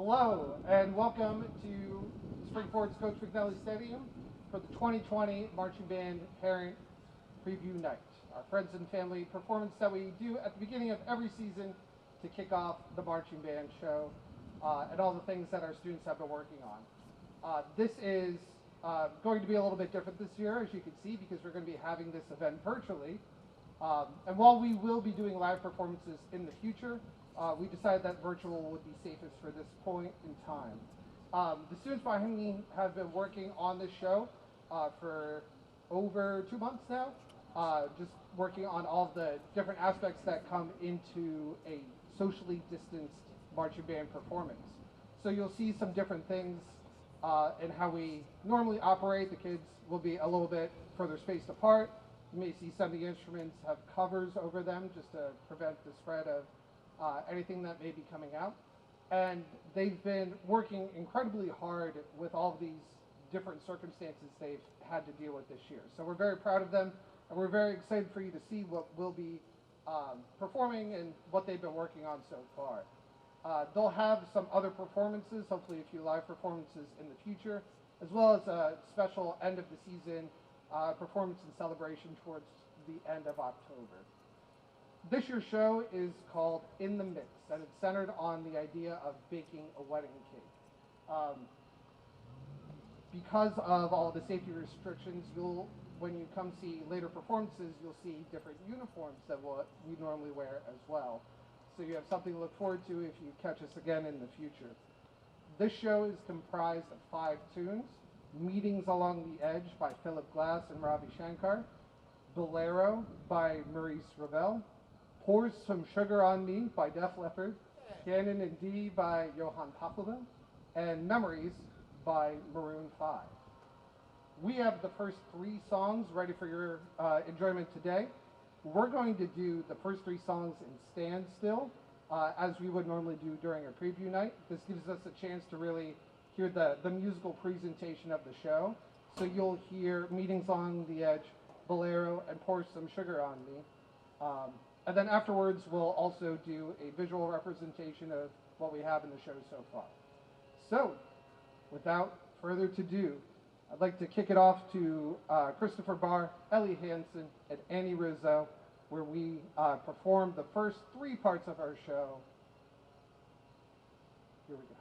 Hello and welcome to Springford's Coach McNally Stadium for the 2020 Marching Band Parent Preview Night, our friends and family performance that we do at the beginning of every season to kick off the marching band show and all the things that our students have been working on. This is going to be a little bit different this year, as you can see, because we're going to be having this event virtually. And while we will be doing live performances in the future, we decided that virtual would be safest for this point in time. The students behind me have been working on this show for over 2 months now, just working on all the different aspects that come into a socially distanced marching band performance. So you'll see some different things in how we normally operate. The kids will be a little bit further spaced apart. You may see some of the instruments have covers over them just to prevent the spread of anything that may be coming out. And they've been working incredibly hard with all of these different circumstances they've had to deal with this year. So we're very proud of them, and we're very excited for you to see what we'll be performing and what they've been working on so far. They'll have some other performances, hopefully a few live performances in the future, as well as a special end of the season performance and celebration towards the end of October. This year's show is called In the Mix, and it's centered on the idea of baking a wedding cake. Because of all the safety restrictions, when you come see later performances, you'll see different uniforms than what we normally wear as well. So you have something to look forward to if you catch us again in the future. This show is comprised of 5 tunes: Meetings Along the Edge by Philip Glass and Ravi Shankar, Bolero by Maurice Ravel, Pours Some Sugar on Me by Def Leppard, Canon in D by Johann Pavlova, and Memories by Maroon 5. We have the first 3 songs ready for your enjoyment today. We're going to do the first 3 songs in standstill, as we would normally do during a preview night. This gives us a chance to really hear the musical presentation of the show. So you'll hear Meetings Along the Edge, Bolero, and Pour Some Sugar on Me. And then afterwards, we'll also do a visual representation of what we have in the show so far. So, without further ado, I'd like to kick it off to Christopher Barr, Ellie Hansen, and Annie Rizzo, where we perform the first 3 parts of our show. Here we go.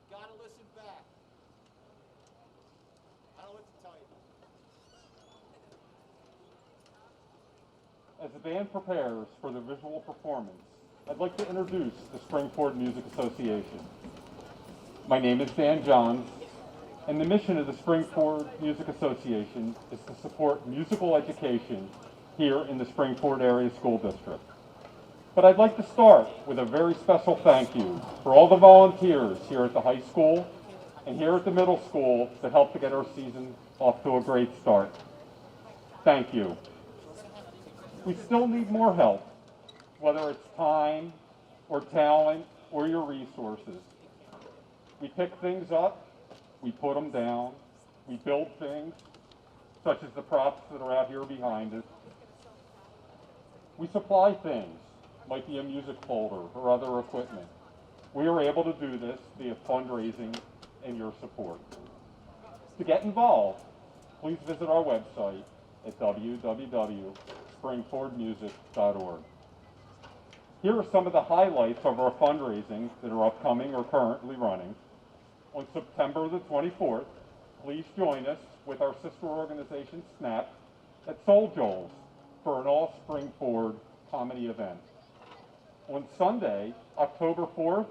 Gotta listen back. I don't know what to tell you. As the band prepares for their visual performance, I'd like to introduce the Springford Music Association. My name is Dan Johns, and the mission of the Springford Music Association is to support musical education here in the Springford Area School District. But I'd like to start with a very special thank you for all the volunteers here at the high school and here at the middle school that helped to get our season off to a great start. Thank you. We still need more help, whether it's time or talent or your resources. We pick things up, we put them down, we build things, such as the props that are out here behind us. We supply things, might be a music folder or other equipment. We are able to do this via fundraising and your support. To get involved, please visit our website at www.springfordmusic.org. Here are some of the highlights of our fundraising that are upcoming or currently running. On September the 24th, please join us with our sister organization, SNAP, at Soul Joel's for an all-Springford comedy event. On Sunday, October 4th,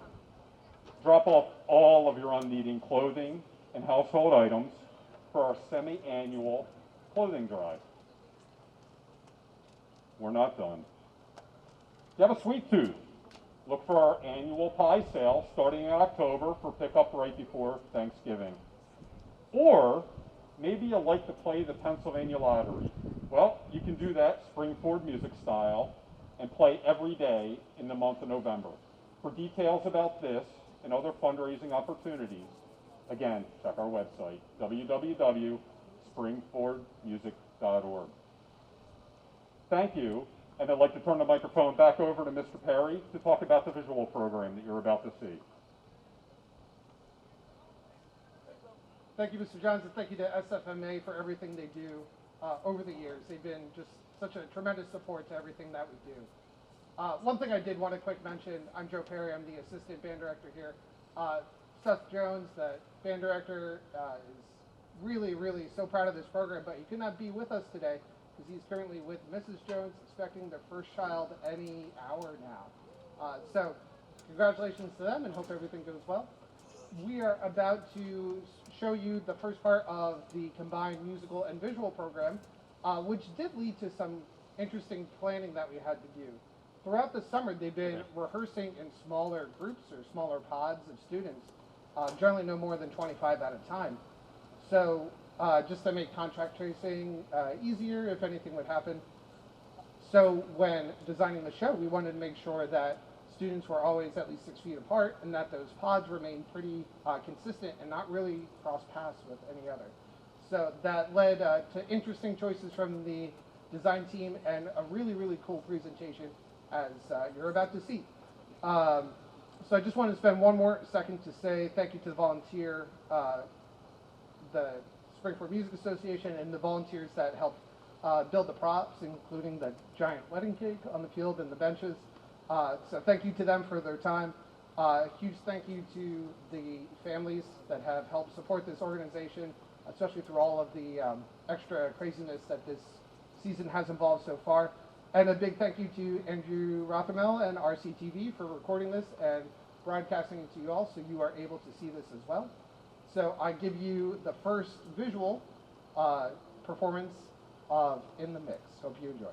drop off all of your unneeding clothing and household items for our semi-annual clothing drive. We're not done. If you have a sweet tooth, look for our annual pie sale starting in October for pickup right before Thanksgiving. Or maybe you like to play the Pennsylvania Lottery. Well, you can do that Springford music style and play every day in the month of November. For details about this and other fundraising opportunities, again, check our website, www.springfordmusic.org. Thank you, and I'd like to turn the microphone back over to Mr. Perry to talk about the visual program that you're about to see. Thank you, Mr. Johns, and thank you to SFMA for everything they do over the years. They've been just such a tremendous support to everything that we do. One thing I did want to quick mention, I'm Joe Perry, I'm the assistant band director here. Seth Jones, the band director, is really, really so proud of this program, but he could not be with us today because he's currently with Mrs. Jones expecting their first child any hour now. So congratulations to them and hope everything goes well. We are about to show you the first part of the combined musical and visual program, which did lead to some interesting planning that we had to do. Throughout the summer, they've been rehearsing in smaller groups or smaller pods of students, generally no more than 25 at a time. So just to make contact tracing easier if anything would happen. So when designing the show, we wanted to make sure that students were always at least 6 feet apart and that those pods remained pretty consistent and not really cross paths with any other. So that led to interesting choices from the design team and a really, really cool presentation as you're about to see. So I just want to spend one more second to say thank you to the volunteer, the Springford Music Association and the volunteers that helped build the props, including the giant wedding cake on the field and the benches. So thank you to them for their time. Huge thank you to the families that have helped support this organization, especially through all of the extra craziness that this season has involved so far. And a big thank you to Andrew Rothermel and RCTV for recording this and broadcasting it to you all so you are able to see this as well. So I give you the first visual performance of In the Mix. Hope you enjoy.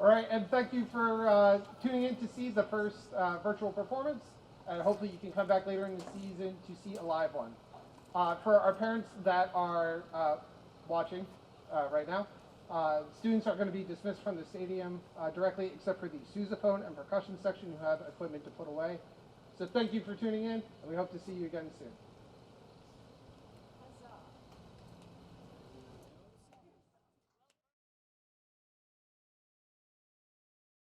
All right, and thank you for tuning in to see the first virtual performance. And hopefully you can come back later in the season to see a live one. For our parents that are watching right now, students are going to be dismissed from the stadium directly, except for the sousaphone and percussion section who have equipment to put away. So thank you for tuning in, and we hope to see you again soon.